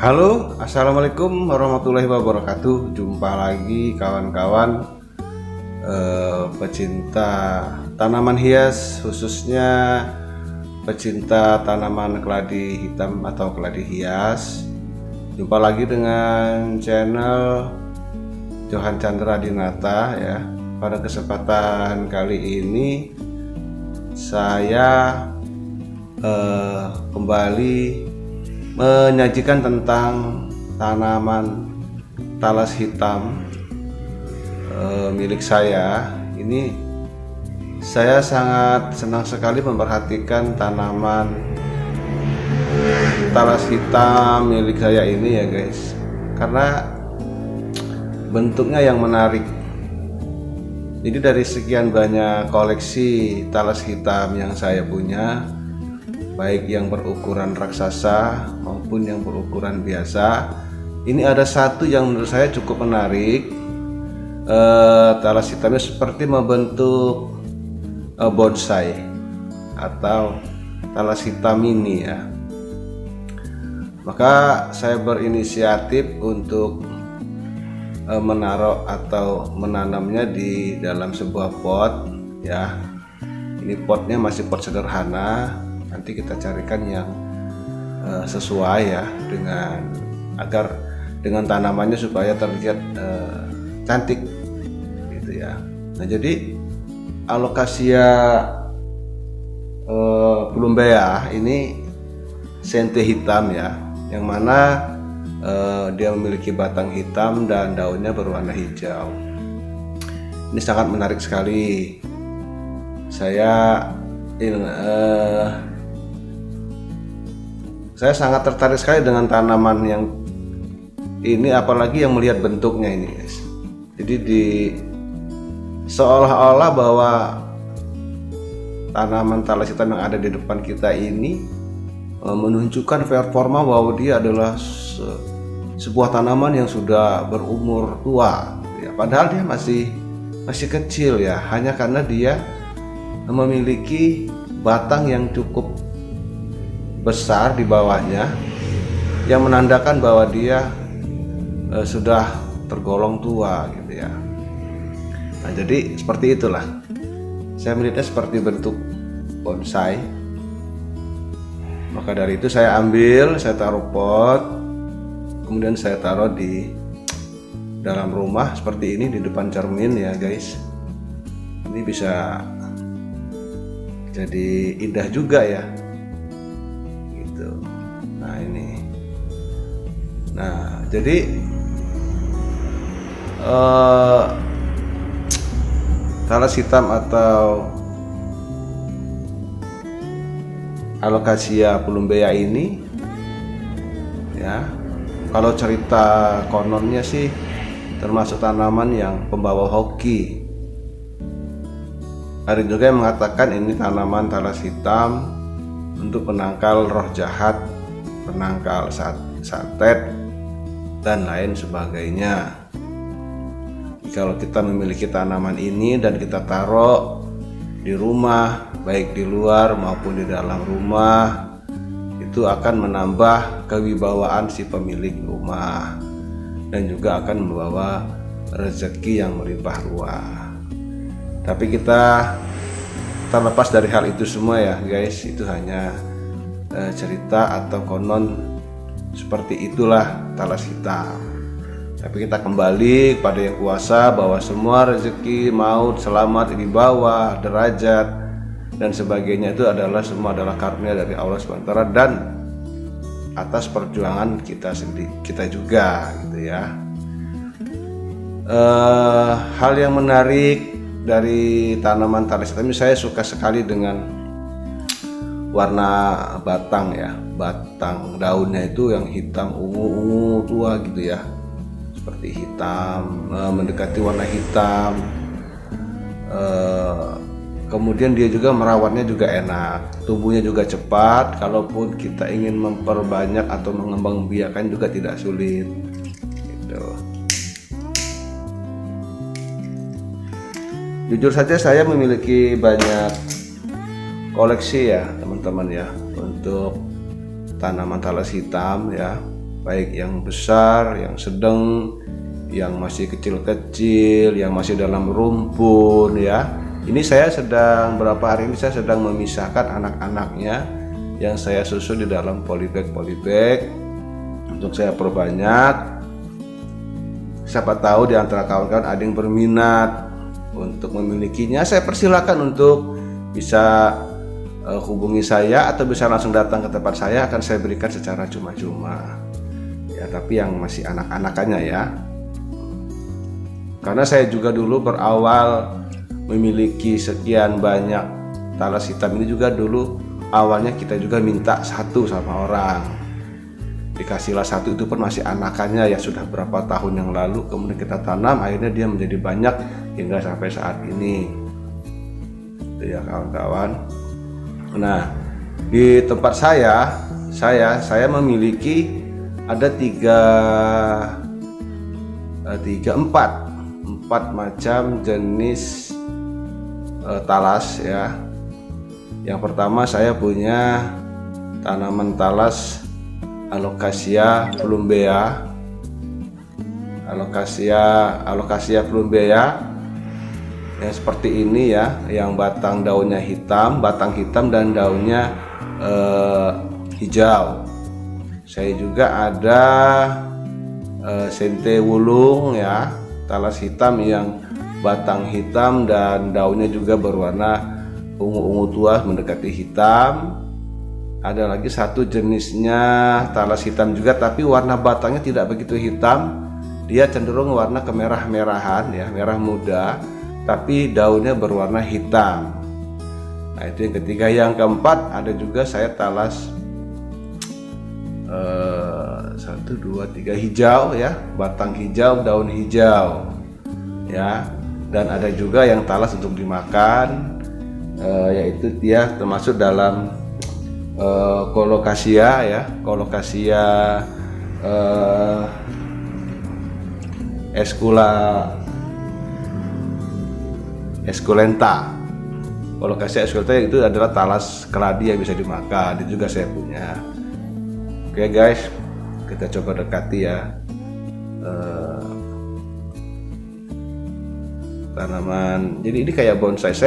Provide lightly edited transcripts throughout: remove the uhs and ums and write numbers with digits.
Halo, assalamualaikum warahmatullahi wabarakatuh. Jumpa lagi kawan-kawan pecinta tanaman hias, khususnya pecinta tanaman keladi hitam atau keladi hias. Jumpa lagi dengan channel Johan Chandra Dinata ya. Pada kesempatan kali ini saya kembali menyajikan tentang tanaman talas hitam milik saya. Ini saya sangat senang sekali memperhatikan tanaman talas hitam milik saya ini ya guys, karena bentuknya yang menarik. Jadi dari sekian banyak koleksi talas hitam yang saya punya, baik yang berukuran raksasa maupun yang berukuran biasa, ini ada satu yang menurut saya cukup menarik. Talas hitamnya seperti membentuk bonsai atau talas hitam mini ya. Maka saya berinisiatif untuk menaruh atau menanamnya di dalam sebuah pot ya. Ini potnya masih pot sederhana. Nanti kita carikan yang sesuai ya, agar dengan tanamannya supaya terlihat cantik gitu ya. Nah, jadi alokasia plumbea ini sente hitam ya, yang mana dia memiliki batang hitam dan daunnya berwarna hijau. Ini sangat menarik sekali. Saya sangat tertarik sekali dengan tanaman yang ini, apalagi yang melihat bentuknya ini guys. Jadi seolah-olah bahwa tanaman talas hitam yang ada di depan kita ini menunjukkan performa bahwa dia adalah sebuah tanaman yang sudah berumur tua ya. Padahal dia masih kecil ya, hanya karena dia memiliki batang yang cukup besar di bawahnya, yang menandakan bahwa dia sudah tergolong tua gitu ya. Nah, jadi seperti itulah, saya melihatnya seperti bentuk bonsai. Maka dari itu saya ambil, saya taruh pot, kemudian saya taruh di dalam rumah seperti ini, di depan cermin ya guys. Ini bisa jadi indah juga ya gitu. Nah ini, nah jadi talas hitam atau alokasia plumbea ini ya, kalau cerita kononnya sih termasuk tanaman yang pembawa hoki. Ada juga yang mengatakan ini tanaman talas hitam untuk penangkal roh jahat, penangkal santet dan lain sebagainya. Kalau kita memiliki tanaman ini dan kita taruh di rumah, baik di luar maupun di dalam rumah, itu akan menambah kewibawaan si pemilik rumah dan juga akan membawa rezeki yang melimpah ruah. Tapi kita terlepas dari hal itu semua ya guys, itu hanya cerita atau konon seperti itulah talas hitam. Tapi kita kembali kepada yang kuasa, bahwa semua rezeki, maut, selamat, wibawa, derajat dan sebagainya itu semua adalah karunia dari Allah SWT dan atas perjuangan kita sendiri, kita juga gitu ya. Hal yang menarik dari tanaman talas hitam ini, saya suka sekali dengan warna batang ya. Batang daunnya itu yang hitam ungu tua gitu ya, seperti hitam, mendekati warna hitam. Kemudian dia juga merawatnya juga enak, tumbuhnya juga cepat. Kalaupun kita ingin memperbanyak atau mengembangbiakan juga tidak sulit gitu. Jujur saja saya memiliki banyak koleksi ya teman-teman ya, untuk tanaman talas hitam ya. baik yang besar, yang sedang, yang masih kecil-kecil, yang masih dalam rumpun ya. Ini saya sedang beberapa hari ini saya sedang memisahkan anak-anaknya yang saya susun di dalam polybag untuk saya perbanyak. Siapa tahu di antara kawan-kawan ada yang berminat untuk memilikinya, saya persilakan untuk bisa hubungi saya atau bisa langsung datang ke tempat saya, akan saya berikan secara cuma-cuma ya, tapi yang masih anak-anakannya ya. Karena saya juga dulu berawal memiliki sekian banyak talas hitam ini juga dulu awalnya kita juga minta satu sama orang, dikasihlah satu, itu pun masih anakannya ya, sudah berapa tahun yang lalu. Kemudian kita tanam, akhirnya dia menjadi banyak hingga sampai saat ini itu ya kawan-kawan. Nah di tempat saya memiliki ada empat macam jenis talas ya. Yang pertama saya punya tanaman talas Alocasia plumbea. Alocasia plumbea yang seperti ini ya, yang batang daunnya hitam, batang hitam dan daunnya hijau. Saya juga ada sente wulung ya, talas hitam yang batang hitam dan daunnya juga berwarna ungu-ungu tua mendekati hitam. Ada lagi satu jenisnya talas hitam juga, tapi warna batangnya tidak begitu hitam, dia cenderung warna kemerah-merahan ya, merah muda, tapi daunnya berwarna hitam. Nah itu yang ketiga. Yang keempat ada juga saya talas 1, 2, 3 hijau ya, batang hijau, daun hijau ya. Dan ada juga yang talas untuk dimakan, yaitu dia termasuk dalam Colocasia ya, Colocasia esculenta. Colocasia esculenta itu adalah talas keladi yang bisa dimakan, itu juga saya punya. Oke guys, kita coba dekati ya tanaman. Jadi ini kayak bonsai.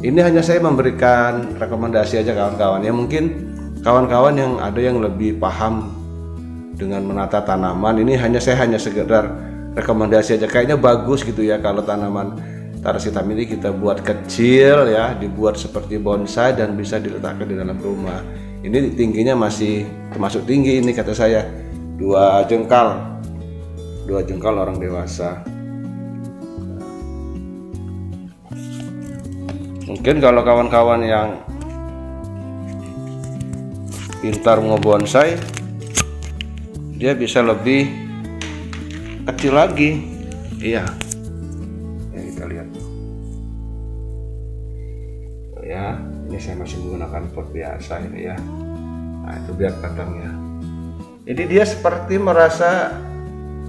Ini hanya saya memberikan rekomendasi aja kawan-kawan ya. Mungkin kawan-kawan yang ada yang lebih paham dengan menata tanaman, ini saya hanya sekedar rekomendasi aja. Kayaknya bagus gitu ya kalau tanaman talas hitam ini kita buat kecil ya, dibuat seperti bonsai dan bisa diletakkan di dalam rumah. Ini tingginya masih termasuk tinggi ini kata saya, 2 jengkal orang dewasa. Mungkin kalau kawan-kawan yang pintar ngebonsai, dia bisa lebih kecil lagi. Iya, ya kita lihat ya. Ini saya masih menggunakan pot biasa ini ya. Nah itu biar batangnya. Jadi dia seperti merasa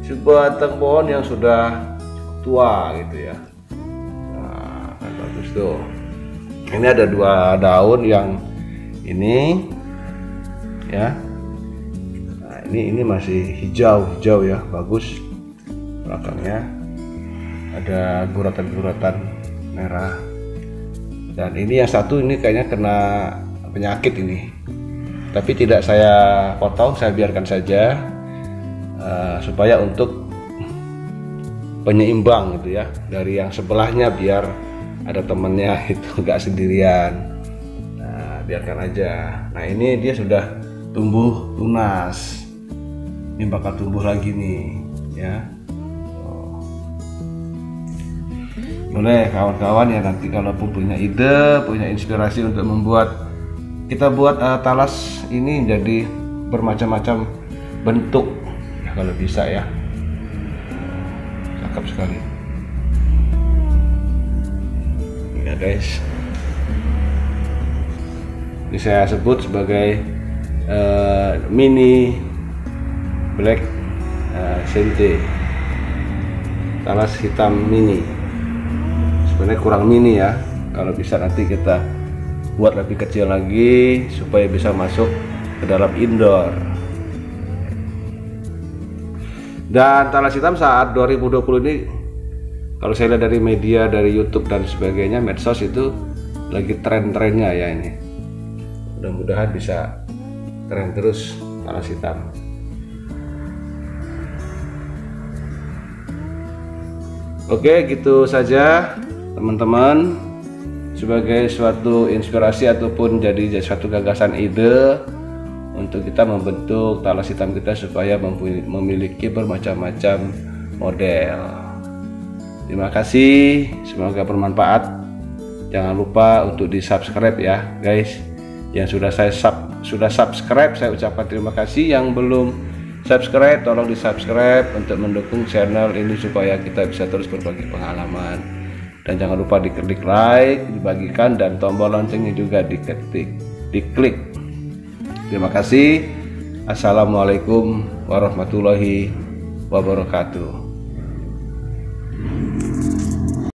sebuah batang pohon yang sudah tua gitu ya. Nah kan bagus tuh. Ini ada 2 daun yang ini ya. Nah ini masih hijau ya, bagus. Belakangnya ada guratan-guratan merah. Dan ini yang satu ini kayaknya kena penyakit ini, tapi tidak saya potong, saya biarkan saja supaya untuk penyeimbang gitu ya, dari yang sebelahnya biar ada temennya itu nggak sendirian. Nah biarkan aja. Nah ini dia sudah tumbuh tunas, ini bakal tumbuh lagi nih ya. Boleh kawan-kawan ya, nanti kalaupun punya ide, punya inspirasi untuk kita buat talas ini jadi bermacam-macam bentuk ya, kalau bisa ya. Cakep sekali ya guys. Ini saya sebut sebagai mini black sente, talas hitam mini. Sebenarnya kurang mini ya, kalau bisa nanti kita buat lebih kecil lagi supaya bisa masuk ke dalam indoor Dan talas hitam saat 2020 ini, kalau saya lihat dari media, dari YouTube dan sebagainya, medsos itu lagi tren-trennya ya ini. Mudah-mudahan bisa tren terus talas hitam. Oke, gitu saja teman-teman, sebagai suatu inspirasi ataupun jadi suatu gagasan ide untuk kita membentuk talas hitam kita supaya memiliki bermacam-macam model. Terima kasih, semoga bermanfaat. Jangan lupa untuk di subscribe ya guys. Yang sudah subscribe saya ucapkan terima kasih. Yang belum subscribe tolong di subscribe untuk mendukung channel ini supaya kita bisa terus berbagi pengalaman. Dan jangan lupa diklik like, dibagikan, dan tombol loncengnya juga diklik. Terima kasih. Assalamualaikum warahmatullahi wabarakatuh.